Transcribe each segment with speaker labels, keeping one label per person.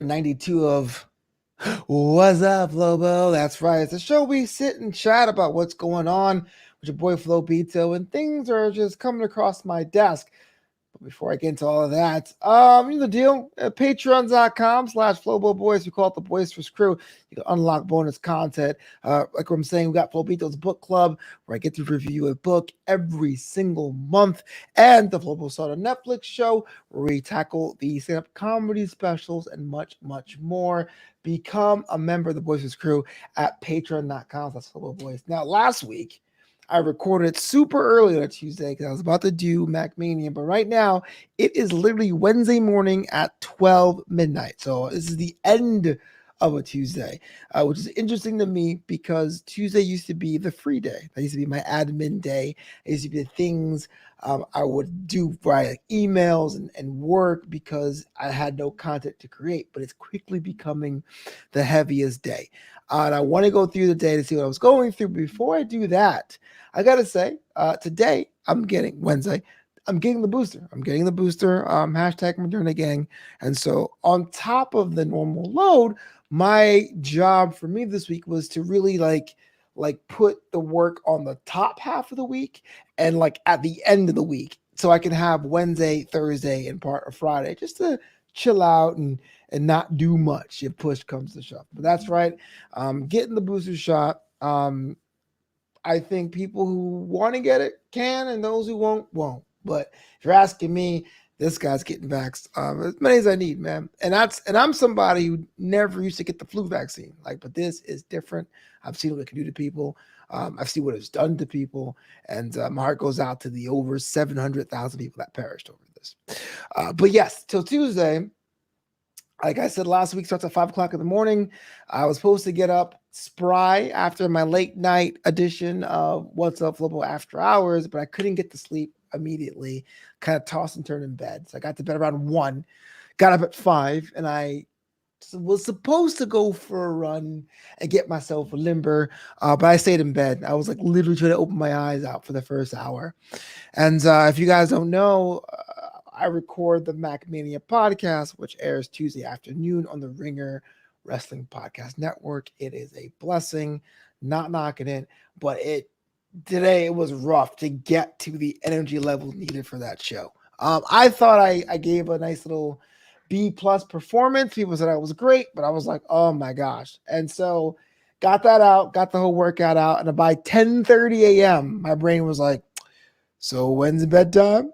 Speaker 1: 92 of Wassup Flobo. That's right. It's a show we sit and chat about what's going on with your boy Flobito, and things are just coming across my desk. But before I get into all of that, you know the deal. Patreon.com/Flobo Boys. We call it the Boisterous Crew. You can unlock bonus content. Like what I'm saying, we got Flobito's Book Club, where I get to review a book every single month, and the Flobo Soda Netflix show, where we tackle the stand-up comedy specials and much, much more. Become a member of the Boisterous Crew at Patreon.com/Flobo Boys. Now, last week, I recorded super early on a Tuesday because I was about to do Mac Mania, but right now it is literally Wednesday morning at 12 midnight. So this is the end of a Tuesday, which is interesting to me because Tuesday used to be the free day. That used to be my admin day. It used to be the things I would do by like emails and work because I had no content to create, but it's quickly becoming the heaviest day. And I want to go through the day to see what I was going through. Before I do that, I gotta say, today I'm getting Wednesday. I'm getting the booster. I'm getting the booster. Hashtag Moderna gang. And so on top of the normal load, my job for me this week was to really like put the work on the top half of the week and like at the end of the week, so I can have Wednesday, Thursday, and part of Friday just to chill out and not do much if push comes to shove. But that's right. Getting the booster shot. I think people who want to get it can, and those who won't. But if you're asking me, this guy's getting vaxxed as many as I need, man. And I'm somebody who never used to get the flu vaccine. But this is different. I've seen what it can do to people. I've seen what it's done to people, and my heart goes out to the over 700,000 people that perished over this. But yes, till Tuesday. Like I said, last week starts at 5 o'clock in the morning. I was supposed to get up spry after my late night edition of Wassup Flobo After Hours, but I couldn't get to sleep immediately. Kind of tossed and turned in bed. So I got to bed around 1, got up at 5, and I was supposed to go for a run and get myself a limber, but I stayed in bed. I was like literally trying to open my eyes out for the first hour. And if you guys don't know, I record the Mac Mania podcast, which airs Tuesday afternoon on the Ringer Wrestling Podcast Network. It is a blessing, not knocking it, but today it was rough to get to the energy level needed for that show. I thought I gave a nice little B plus performance. People said I was great, but I was like, oh my gosh. And so got that out, got the whole workout out, and by 10:30 a.m., my brain was like, so when's bedtime?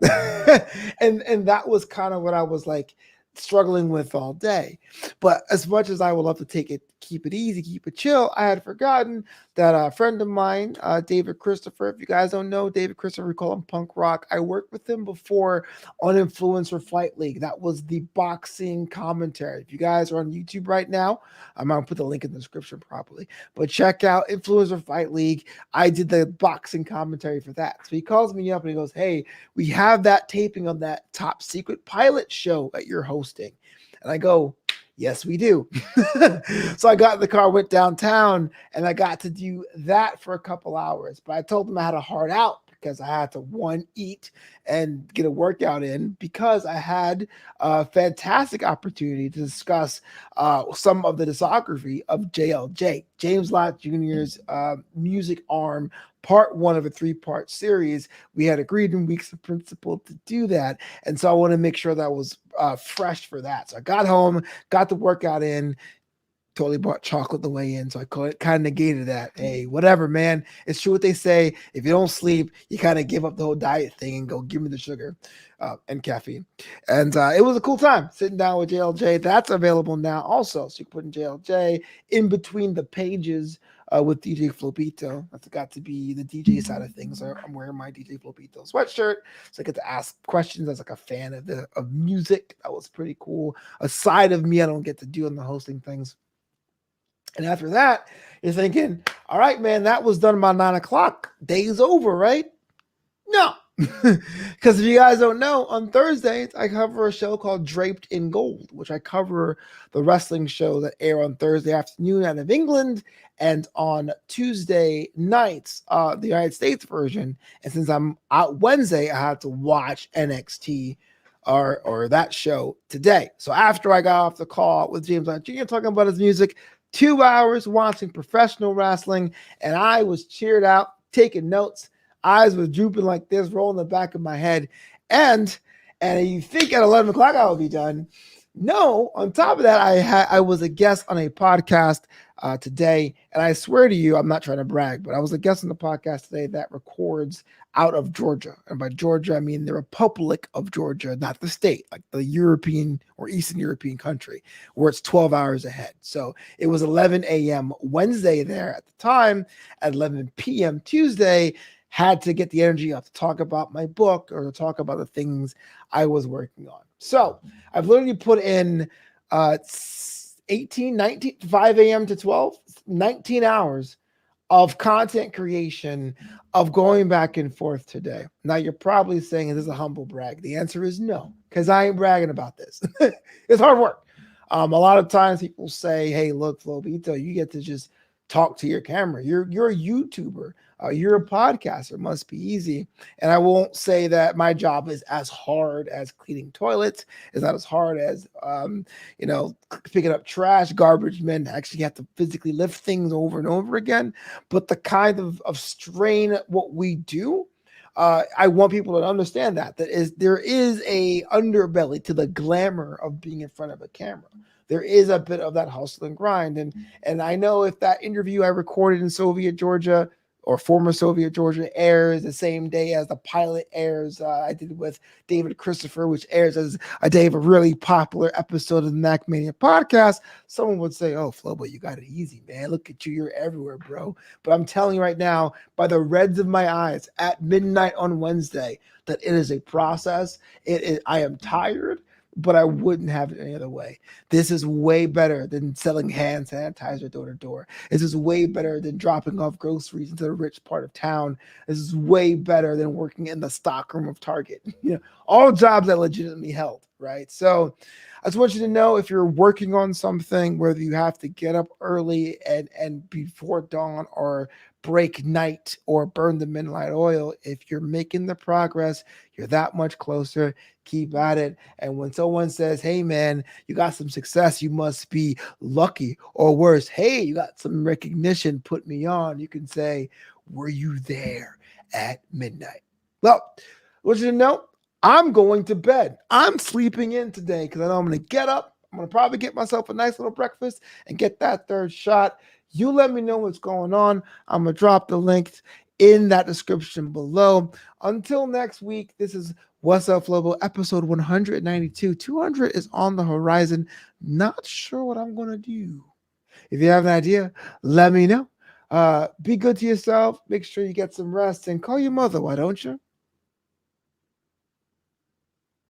Speaker 1: and that was kind of what I was like struggling with all day. But as much as I would love to keep it easy, keep it chill, I had forgotten that a friend of mine, David Christopher, if you guys don't know David Christopher, we call him Punk Rock. I worked with him before on Influencer Fight League. That was the boxing commentary. If you guys are on YouTube right now, I'm going to put the link in the description properly. But check out Influencer Fight League. I did the boxing commentary for that. So he calls me up and he goes, hey, we have that taping of that top secret pilot show that you're hosting. And I go, yes, we do. So I got in the car, went downtown, and I got to do that for a couple hours. But I told them I had a hard out because I had to, one, eat and get a workout in, because I had a fantastic opportunity to discuss some of the discography of JLJ, James Lott Jr.'s music arm, part 1 of a 3-part series. We had agreed in weeks of principle to do that. And so I want to make sure that was fresh for that. So I got home, got the workout in, totally bought chocolate the way in. So I kind of negated that. Hey, whatever, man. It's true what they say. If you don't sleep, you kind of give up the whole diet thing and go, give me the sugar and caffeine. And it was a cool time sitting down with JLJ. That's available now also. So you can put in JLJ in between the pages with DJ Flobito. That's got to be the DJ side of things. I'm wearing my DJ Flobito sweatshirt, so I get to ask questions as like a fan of music. That was pretty cool. A side of me I don't get to do in the hosting things. And after that, you're thinking, all right, man, that was done by 9 o'clock. Day's over, right? No. Because if you guys don't know, on Thursdays, I cover a show called Draped in Gold, which I cover the wrestling show that air on Thursday afternoon out of England, and on Tuesday nights, the United States version. And since I'm out Wednesday, I had to watch NXT or that show today. So after I got off the call with James Lance Jr. talking about his music, 2 hours watching professional wrestling, and I was cheered out, taking notes. Eyes were drooping like this, rolling the back of my head. And you think at 11 o'clock I will be done. No, on top of that, I was a guest on a podcast today, and I swear to you, I'm not trying to brag, but I was a guest on the podcast today that records out of Georgia. And by Georgia, I mean the Republic of Georgia, not the state, like the European or Eastern European country, where it's 12 hours ahead. So it was 11 a.m. Wednesday there at the time. At 11 p.m. Tuesday, had to get the energy up to talk about my book or to talk about the things I was working on. So I've literally put in 18, 19, 5 a.m. to 12, 19 hours of content creation, of going back and forth today. Now you're probably saying, is this a humble brag? The answer is no, because I ain't bragging about this. It's hard work. A lot of times people say, hey, look, Flobito, you get to just talk to your camera. You're a YouTuber. You're a podcaster. It must be easy. And I won't say that my job is as hard as cleaning toilets. It's not as hard as, picking up trash. Garbage men actually have to physically lift things over and over again. But the kind of strain what we do, I want people to understand that there is a underbelly to the glamour of being in front of a camera. There is a bit of that hustle and grind. And I know if that interview I recorded in Soviet Georgia or former Soviet Georgia airs the same day as the pilot airs, I did with David Christopher, which airs as a day of a really popular episode of the Mac Mania podcast, someone would say, oh, Flobo, you got it easy, man. Look at you. You're everywhere, bro. But I'm telling you right now, by the reds of my eyes at midnight on Wednesday, that it is a process. I am tired, but I wouldn't have it any other way. This is way better than selling hand sanitizer door to door. This is way better than dropping off groceries into the rich part of town. This is way better than working in the stockroom of Target. All jobs I legitimately held, right? So I just want you to know, if you're working on something, whether you have to get up early and before dawn or break night or burn the midnight oil, if you're making the progress, you're that much closer. Keep at it. And when someone says, hey, man, you got some success, you must be lucky, or worse, hey, you got some recognition, put me on, you can say, were you there at midnight? Well, I want you to know, I'm going to bed. I'm sleeping in today because I know I'm going to get up. I'm going to probably get myself a nice little breakfast and get that third shot. You let me know what's going on. I'm going to drop the link in that description below. Until next week, this is Wassup Flobo, episode 192. 200 is on the horizon. Not sure what I'm going to do. If you have an idea, let me know. Be good to yourself. Make sure you get some rest and call your mother, why don't you?